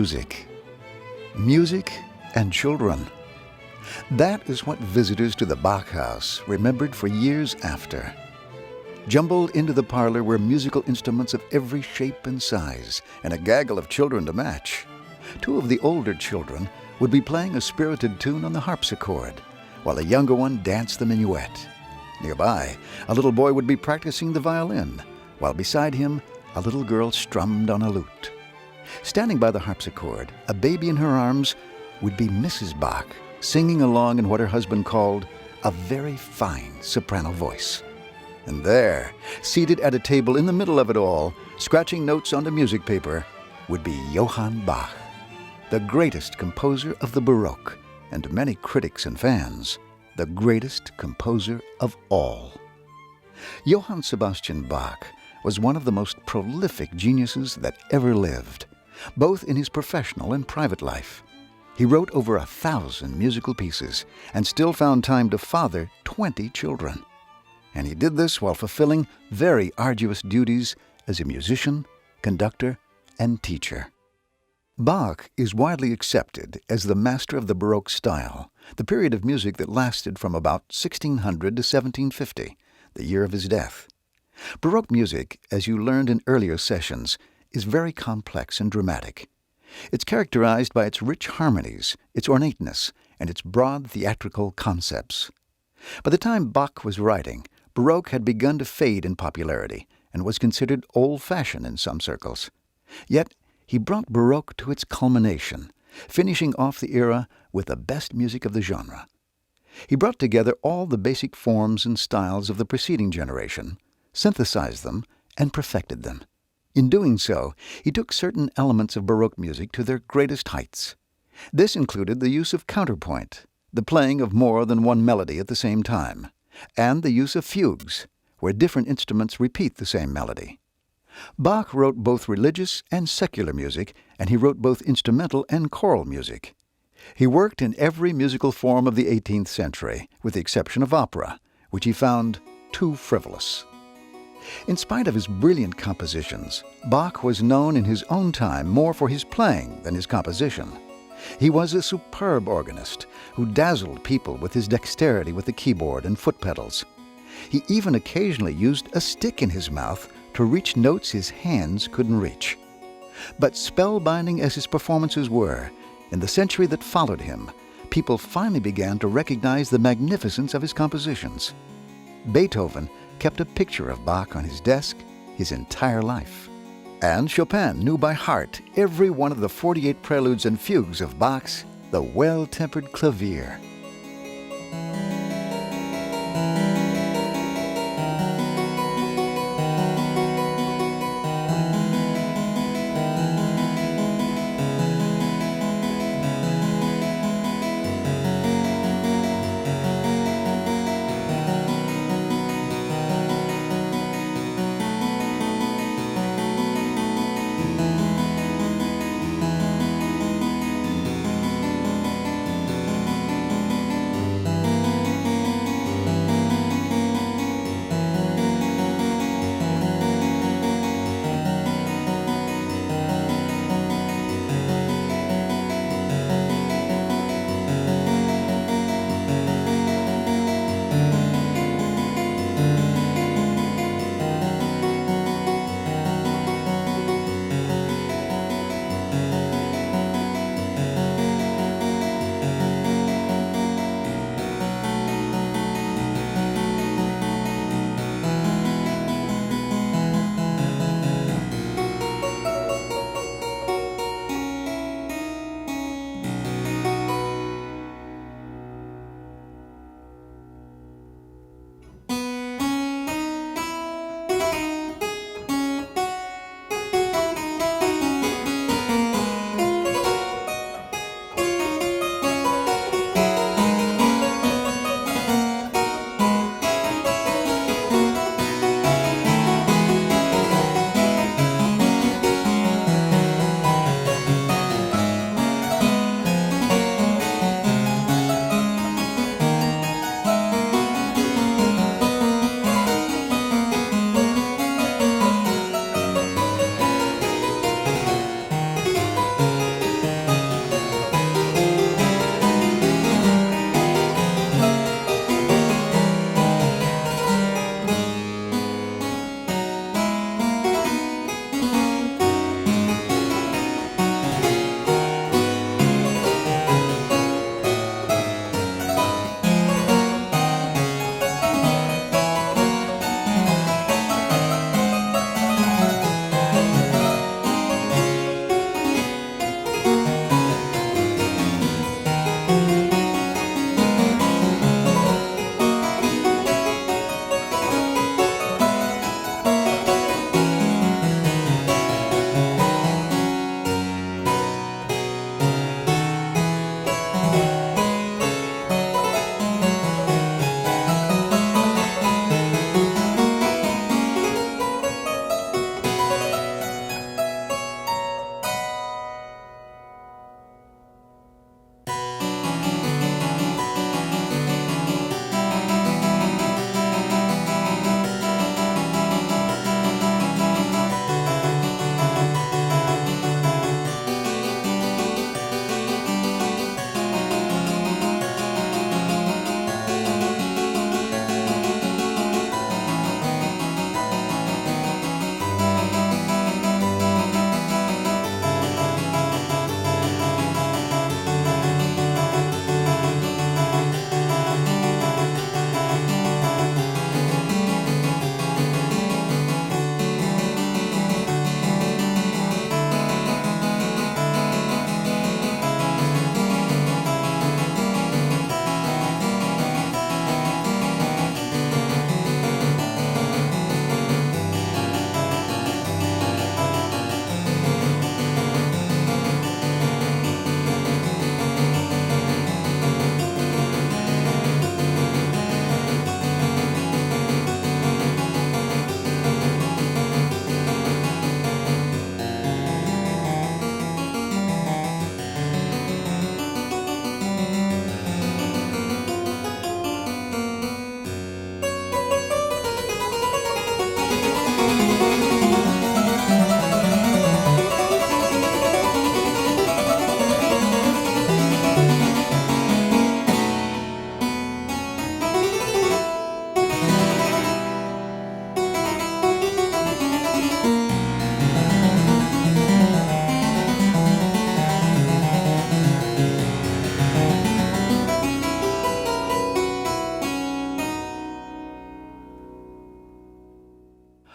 music. Music and children. That is what visitors to the Bach house remembered for years after. Jumbled into the parlor were musical instruments of every shape and size, and a gaggle of children to match. Two of the older children would be playing a spirited tune on the harpsichord, while a younger one danced the minuet. Nearby, a little boy would be practicing the violin, while beside him, a little girl strummed on a lute. Standing by the harpsichord, a baby in her arms, would be Mrs. Bach, singing along in what her husband called a very fine soprano voice. And there, seated at a table in the middle of it all, scratching notes on the music paper, would be Johann Bach, the greatest composer of the Baroque, and to many critics and fans, the greatest composer of all. Johann Sebastian Bach was one of the most prolific geniuses that ever lived, both in his professional and private life. He wrote over 1,000 musical pieces and still found time to father 20 children. And he did this while fulfilling very arduous duties as a musician, conductor, and teacher. Bach is widely accepted as the master of the Baroque style, the period of music that lasted from about 1600 to 1750, the year of his death. Baroque music, as you learned in earlier sessions, is very complex and dramatic. It's characterized by its rich harmonies, its ornateness, and its broad theatrical concepts. By the time Bach was writing, Baroque had begun to fade in popularity and was considered old-fashioned in some circles. Yet, he brought Baroque to its culmination, finishing off the era with the best music of the genre. He brought together all the basic forms and styles of the preceding generation, synthesized them, and perfected them. In doing so, he took certain elements of Baroque music to their greatest heights. This included the use of counterpoint, the playing of more than one melody at the same time, and the use of fugues, where different instruments repeat the same melody. Bach wrote both religious and secular music, and he wrote both instrumental and choral music. He worked in every musical form of the 18th century, with the exception of opera, which he found too frivolous. In spite of his brilliant compositions, Bach was known in his own time more for his playing than his composition. He was a superb organist who dazzled people with his dexterity with the keyboard and foot pedals. He even occasionally used a stick in his mouth to reach notes his hands couldn't reach. But spellbinding as his performances were, in the century that followed him, people finally began to recognize the magnificence of his compositions. Beethoven kept a picture of Bach on his desk his entire life. And Chopin knew by heart every one of the 48 preludes and fugues of Bach's The Well-Tempered Clavier.